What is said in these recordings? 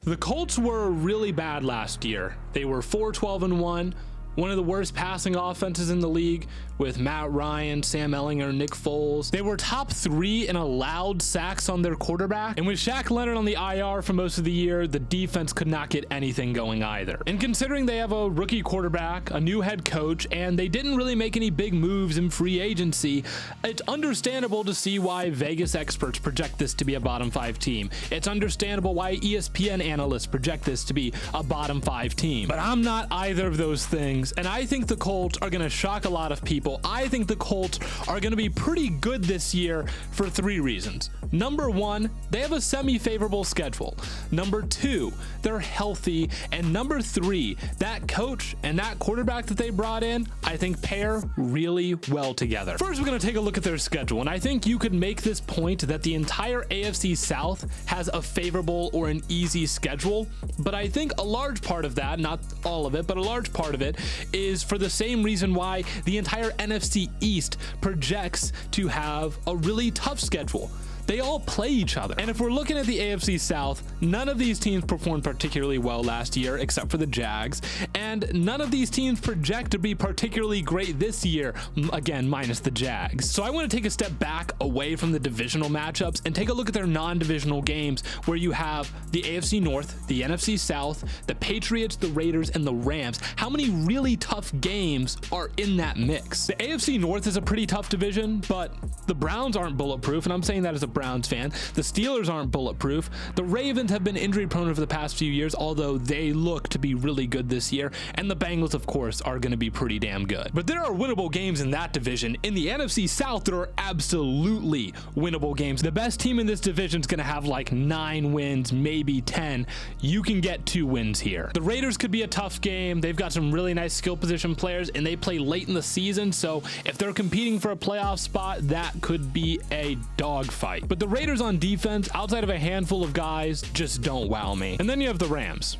The Colts were really bad last year. They were 4-12-1, one of the worst passing offenses in the league with Matt Ryan, Sam Ehlinger, Nick Foles. They were top 3 in allowed sacks on their quarterback. And with Shaq Leonard on the IR for most of the year, the defense could not get anything going either. And considering they have a rookie quarterback, a new head coach, and they didn't really make any big moves in free agency, it's understandable to see why Vegas experts project this to be a bottom 5 team. It's understandable why ESPN analysts project this to be a bottom 5 team. But I'm not either of those things, and I think the Colts are going to shock a lot of people. I think the Colts are going to be pretty good this year for 3 reasons. Number 1, they have a semi-favorable schedule. Number 2, they're healthy. And number 3, that coach and that quarterback that they brought in, I think pair really well together. First, we're going to take a look at their schedule. And I think you could make this point that the entire AFC South has a favorable or an easy schedule. But I think a large part of that, not all of it, but a large part of it is for the same reason why the entire NFC East projects to have a really tough schedule. They all play each other. And if we're looking at the AFC South, none of these teams performed particularly well last year, except for the Jags. And none of these teams project to be particularly great this year, again, minus the Jags. So I want to take a step back away from the divisional matchups and take a look at their non-divisional games, where you have the AFC North, the NFC South, the Patriots, the Raiders, and the Rams. How many really tough games are in that mix? The AFC North is a pretty tough division, but the Browns aren't bulletproof, and I'm saying that as a Browns fan. The Steelers aren't bulletproof. The Ravens have been injury prone over the past few years, although they look to be really good this year. And the Bengals, of course, are going to be pretty damn good. But there are winnable games in that division. In the NFC South, there are absolutely winnable games. The best team in this division is going to have like 9 wins, maybe 10. You can get 2 wins here. The Raiders could be a tough game. They've got some really nice skill position players, and they play late in the season. So if they're competing for a playoff spot, that could be a dogfight. But the Raiders on defense, outside of a handful of guys, just don't wow me. And then you have the Rams.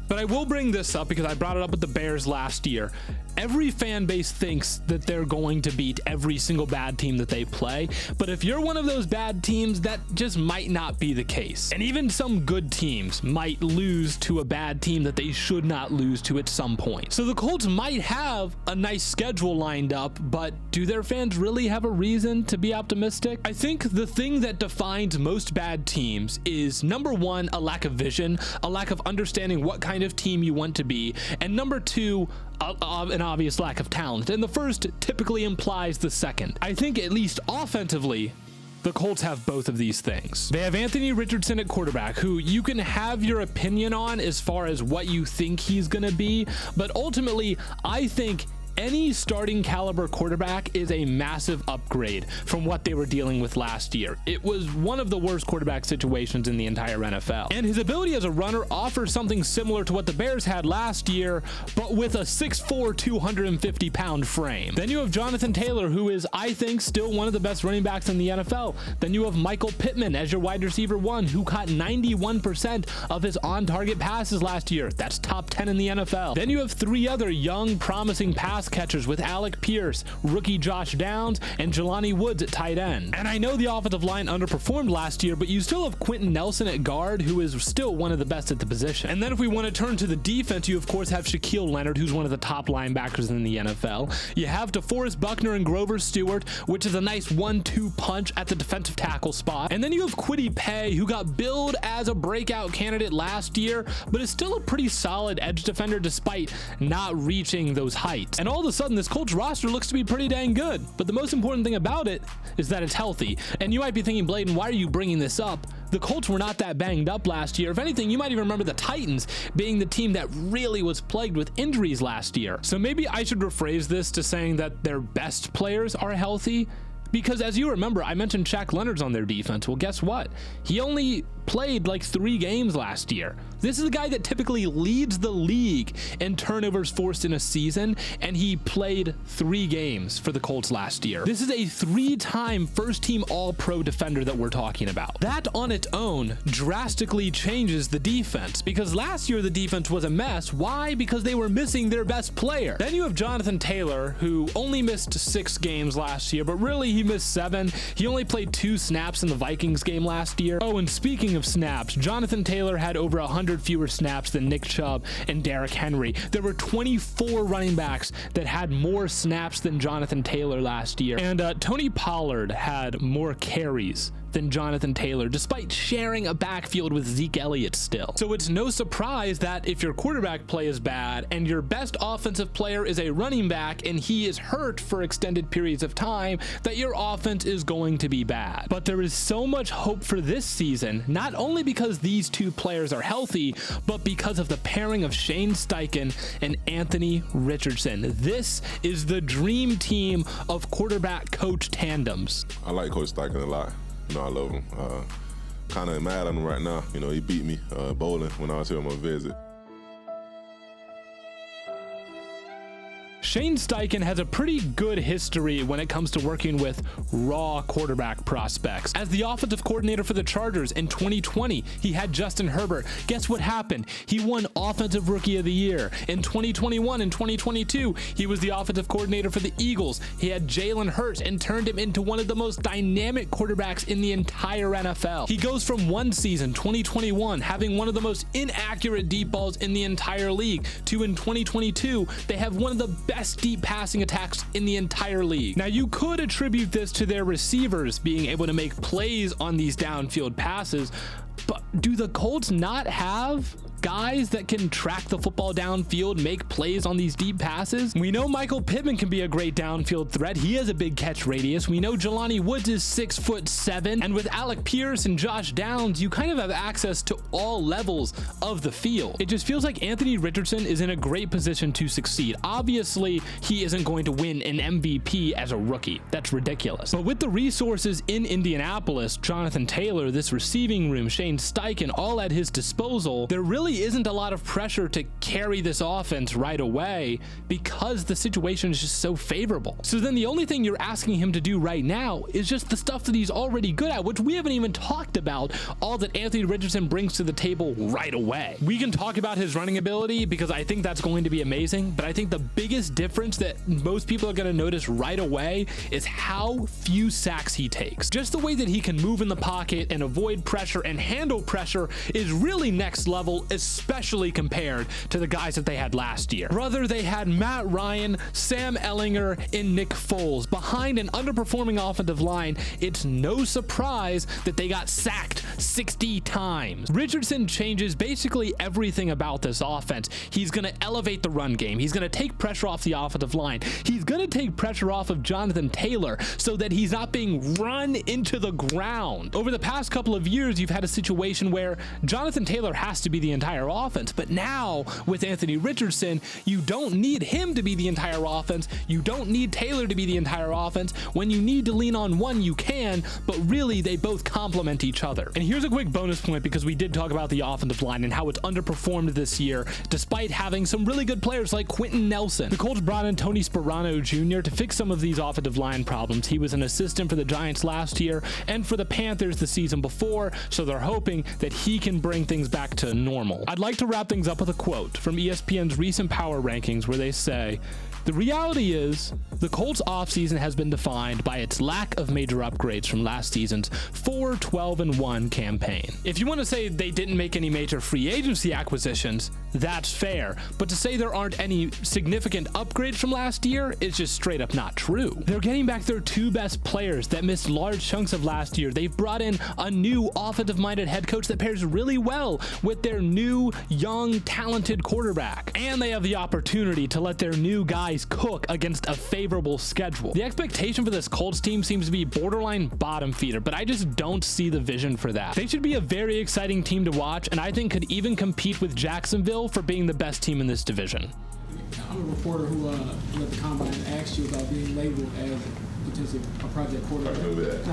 But I will bring this up because I brought it up with the Bears last year. Every fan base thinks that they're going to beat every single bad team that they play, but if you're one of those bad teams, that just might not be the case. And even some good teams might lose to a bad team that they should not lose to at some point. So the Colts might have a nice schedule lined up, but do their fans really have a reason to be optimistic? I think the thing that defines most bad teams is, number 1, a lack of vision, a lack of understanding what kind of team you want to be, and number 2, an obvious lack of talent. And the first typically implies the second. I think at least offensively, the Colts have both of these things. They have Anthony Richardson at quarterback, who you can have your opinion on as far as what you think he's going to be, but ultimately, I think any starting caliber quarterback is a massive upgrade from what they were dealing with last year. It was one of the worst quarterback situations in the entire NFL. And his ability as a runner offers something similar to what the Bears had last year, but with a 6'4", 250-pound frame. Then you have Jonathan Taylor, who is, I think, still one of the best running backs in the NFL. Then you have Michael Pittman as your wide receiver 1, who caught 91% of his on-target passes last year. That's top 10 in the NFL. Then you have 3 other young, promising pass catchers with Alec Pierce, rookie Josh Downs, and Jelani Woods at tight end. And I know the offensive line underperformed last year, but you still have Quentin Nelson at guard, who is still one of the best at the position. And then if we want to turn to the defense, you of course have Shaquille Leonard, who's one of the top linebackers in the NFL. You have DeForest Buckner and Grover Stewart, which is a nice 1-2 punch at the defensive tackle spot. And then you have Kwity Paye, who got billed as a breakout candidate last year, but is still a pretty solid edge defender despite not reaching those heights. And all of a sudden, this Colts roster looks to be pretty dang good. But the most important thing about it is that it's healthy. And you might be thinking, Blaiden, why are you bringing this up? The Colts were not that banged up last year. If anything, you might even remember the Titans being the team that really was plagued with injuries last year. So maybe I should rephrase this to saying that their best players are healthy. Because as you remember, I mentioned Shaq Leonard's on their defense. Well, guess what? He only played like 3 games last year. This is a guy that typically leads the league in turnovers forced in a season, and he played 3 games for the Colts last year. This is a 3-time first-team All-Pro defender that we're talking about. That on its own drastically changes the defense, because last year the defense was a mess. Why? Because they were missing their best player. Then you have Jonathan Taylor, who only missed 6 games last year, but really he missed 7. He only played 2 snaps in the Vikings game last year. Oh, and speaking of snaps, Jonathan Taylor had over 100 fewer snaps than Nick Chubb and Derrick Henry. There were 24 running backs that had more snaps than Jonathan Taylor last year. And Tony Pollard had more carries than Jonathan Taylor, despite sharing a backfield with Zeke Elliott still. So it's no surprise that if your quarterback play is bad and your best offensive player is a running back and he is hurt for extended periods of time, that your offense is going to be bad. But there is so much hope for this season, not only because these two players are healthy, but because of the pairing of Shane Steichen and Anthony Richardson. This is the dream team of quarterback coach tandems. I like Coach Steichen a lot. You know, I love him. Kind of mad at him right now. You know, he beat me bowling when I was here on my visit. Shane Steichen has a pretty good history when it comes to working with raw quarterback prospects. As the offensive coordinator for the Chargers in 2020, he had Justin Herbert. Guess what happened? He won Offensive Rookie of the Year. In 2021 and 2022, he was the offensive coordinator for the Eagles. He had Jalen Hurts and turned him into one of the most dynamic quarterbacks in the entire NFL. He goes from one season, 2021, having one of the most inaccurate deep balls in the entire league, to in 2022, they have one of the best deep passing attacks in the entire league. Now, you could attribute this to their receivers being able to make plays on these downfield passes, but do the Colts not have guys that can track the football downfield, make plays on these deep passes? We know Michael Pittman can be a great downfield threat. He has a big catch radius. We know Jelani Woods is 6'7", and with Alec Pierce and Josh Downs, you kind of have access to all levels of the field. It just feels like Anthony Richardson is in a great position to succeed. Obviously, he isn't going to win an MVP as a rookie. That's ridiculous. But with the resources in Indianapolis, Jonathan Taylor, this receiving room, Shane Steichen, all at his disposal, there really isn't a lot of pressure to carry this offense right away because the situation is just so favorable. So then the only thing you're asking him to do right now is just the stuff that he's already good at, which we haven't even talked about all that Anthony Richardson brings to the table right away. We can talk about his running ability because I think that's going to be amazing, but I think the biggest difference that most people are going to notice right away is how few sacks he takes. Just the way that he can move in the pocket and avoid pressure and handle pressure is really next level, especially compared to the guys that they had last year. Brother, they had Matt Ryan, Sam Ehlinger, and Nick Foles. Behind an underperforming offensive line, it's no surprise that they got sacked 60 times. Richardson changes basically everything about this offense. He's going to elevate the run game. He's going to take pressure off the offensive line. He's going to take pressure off of Jonathan Taylor so that he's not being run into the ground. Over the past couple of years, you've had a situation where Jonathan Taylor has to be the entire offense, but now with Anthony Richardson, you don't need him to be the entire offense. You don't need Taylor to be the entire offense. When you need to lean on one, you can, but really they both complement each other. And here's a quick bonus point because we did talk about the offensive line and how it's underperformed this year despite having some really good players like Quentin Nelson. The Colts brought in Tony Sperano Jr. to fix some of these offensive line problems. He was an assistant for the Giants last year and for the Panthers the season before, so they're hoping that he can bring things back to normal. I'd like to wrap things up with a quote from ESPN's recent power rankings where they say, "The reality is, the Colts offseason has been defined by its lack of major upgrades from last season's 4-12-1 campaign." If you want to say they didn't make any major free agency acquisitions, that's fair. But to say there aren't any significant upgrades from last year is just straight up not true. They're getting back their 2 best players that missed large chunks of last year. They've brought in a new offensive-minded head coach that pairs really well with their new, young, talented quarterback. And they have the opportunity to let their new guys cook against a favorable schedule. The expectation for this Colts team seems to be borderline bottom feeder, but I just don't see the vision for that. They should be a very exciting team to watch, and I think could even compete with Jacksonville for being the best team in this division. I'm a reporter who at the combine asked you about being labeled as potentially a project quarterback. I know that.